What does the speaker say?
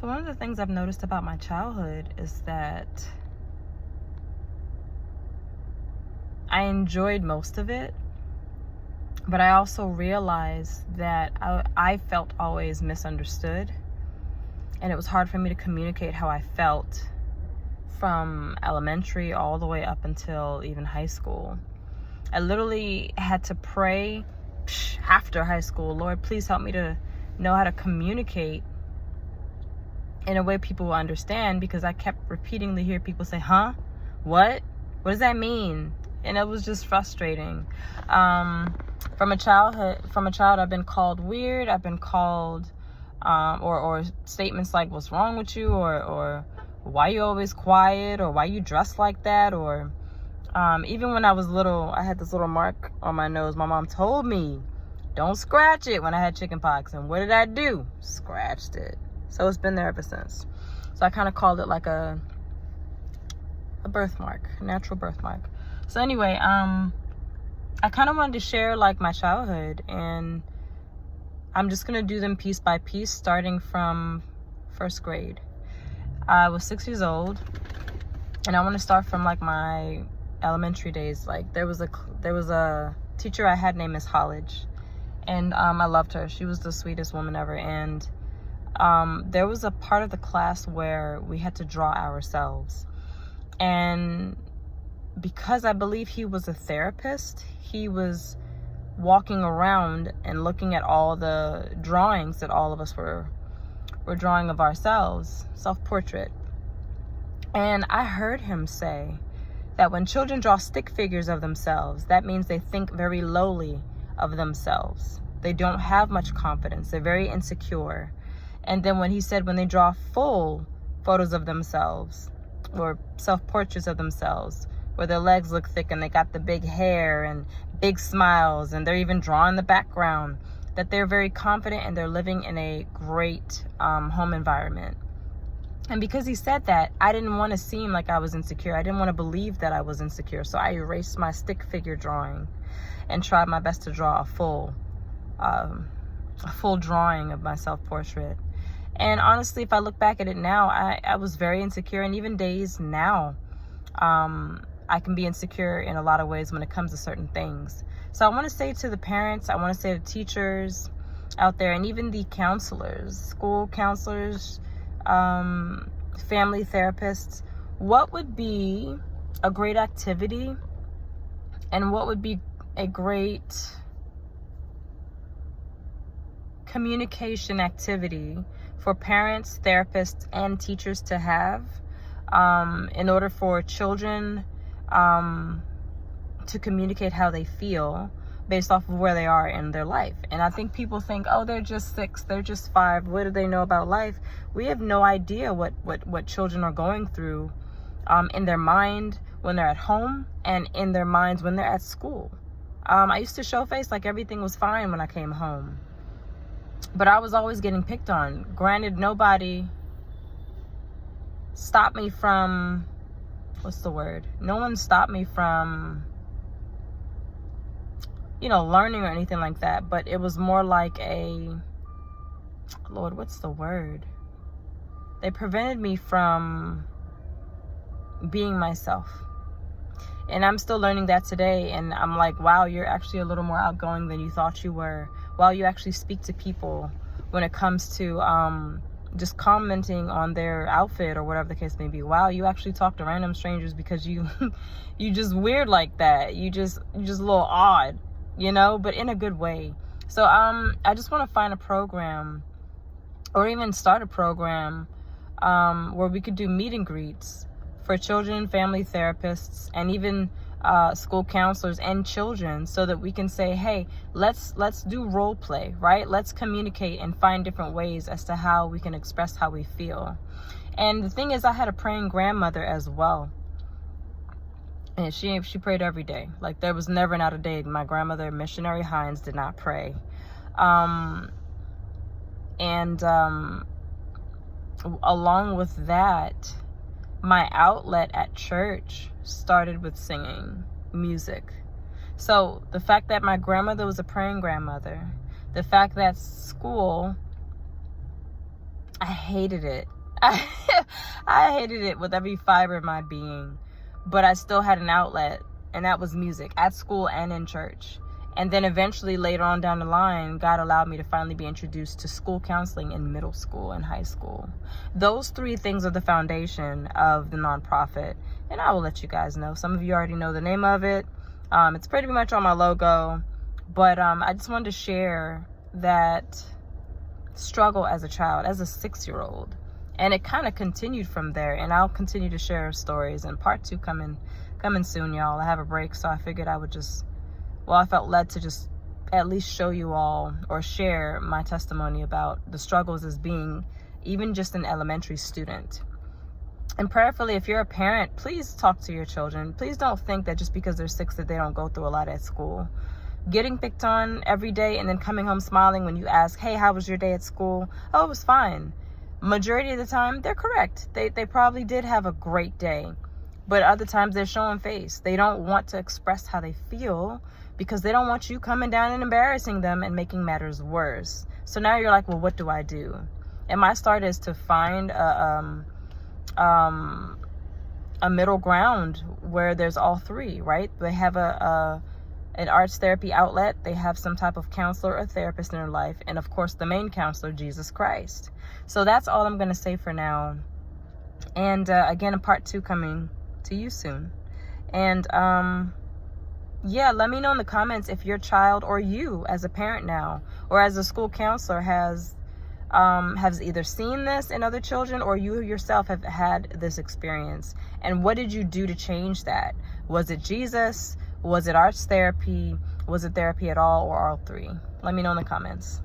So one of the things I've noticed about my childhood is that I enjoyed most of it, but I also realized that I felt always misunderstood, and it was hard for me to communicate how I felt from elementary all the way up until even high school. I literally had to pray after high school, Lord, please help me to know how to communicate in a way people will understand, because I kept repeatedly hear people say, huh? What does that mean? And it was just frustrating. From a child, I've been called weird. I've been called, or statements like, what's wrong with you? Or why you always quiet? Or why you dress like that? Or even when I was little, I had this little mark on my nose. My mom told me, don't scratch it, when I had chicken pox. And what did I do? Scratched it. So it's been there ever since. So I kind of called it like a birthmark, a natural birthmark. So anyway, I kind of wanted to share like my childhood, and I'm just going to do them piece by piece, starting from first grade. I was 6 years old, and I want to start from like my elementary days. Like there was a teacher I had named Miss Hollidge, and I loved her. She was the sweetest woman ever. And there was a part of the class where we had to draw ourselves, and because I believe he was a therapist, he was walking around and looking at all the drawings that all of us were drawing of ourselves, self-portrait. And I heard him say that when children draw stick figures of themselves, that means they think very lowly of themselves. They don't have much confidence. They're very insecure. And then when he said when they draw full photos of themselves or self-portraits of themselves, where their legs look thick and they got the big hair and big smiles, and they're even drawing the background, that they're very confident and they're living in a great home environment. And because he said that, I didn't want to seem like I was insecure. I didn't want to believe that I was insecure. So I erased my stick figure drawing and tried my best to draw a full drawing of my self-portrait. And honestly, if I look back at it now, I was very insecure. And even days now, I can be insecure in a lot of ways when it comes to certain things. So I want to say to the parents, I want to say to teachers out there, and even the counselors, school counselors, family therapists, what would be a great activity and what would be a great communication activity for parents, therapists, and teachers to have in order for children to communicate how they feel based off of where they are in their life. And I think people think, oh, they're just 6, they're just 5, what do they know about life? We have no idea what children are going through in their mind when they're at home and in their minds when they're at school. I used to show face like everything was fine when I came home, but I was always getting picked on. Granted, nobody stopped me from, no one stopped me from, learning or anything like that. But it was more like they prevented me from being myself. And I'm still learning that today. And I'm like, wow, you're actually a little more outgoing than you thought you were. Wow, you actually speak to people when it comes to just commenting on their outfit or whatever the case may be. Wow, you actually talk to random strangers because you just weird like that. You just a little odd, but in a good way. So I just want to find a program, or even start a program where we could do meet and greets for children, family therapists, and even school counselors and children, so that we can say, hey, let's do role play, right? Let's communicate and find different ways as to how we can express how we feel. And the thing is, I had a praying grandmother as well, and she prayed every day. Like there was never not a day my grandmother, Missionary Hines, did not pray. Along with that, my outlet at church started with singing music. So the fact that my grandmother was a praying grandmother, the fact that school, I hated it. I hated it with every fiber of my being, but I still had an outlet, and that was music at school and in church. And then eventually later on down the line, God allowed me to finally be introduced to school counseling in middle school and high school. Those 3 things are the foundation of the nonprofit. And I will let you guys know. Some of you already know the name of it. It's pretty much on my logo. But I just wanted to share that struggle as a child, as a 6-year-old. And it kind of continued from there. And I'll continue to share stories. And part 2 coming soon, y'all. I have a break, so I figured I would just... Well, I felt led to just at least show you all or share my testimony about the struggles as being even just an elementary student. And prayerfully, if you're a parent, please talk to your children. Please don't think that just because they're 6 that they don't go through a lot at school. Getting picked on every day and then coming home smiling when you ask, hey, how was your day at school? Oh, it was fine. Majority of the time, they're correct. They probably did have a great day. But other times they're showing face. They don't want to express how they feel because they don't want you coming down and embarrassing them and making matters worse. So now you're like, well, what do I do? And my start is to find a middle ground where there's all 3, right? They have an arts therapy outlet. They have some type of counselor or therapist in their life. And of course, the main counselor, Jesus Christ. So that's all I'm going to say for now. And again, a part 2 coming to you soon. And yeah, let me know in the comments if your child or you as a parent now or as a school counselor has either seen this in other children or you yourself have had this experience. And what did you do to change that? Was it Jesus? Was it arts therapy? Was it therapy at all, or all 3? Let me know in the comments.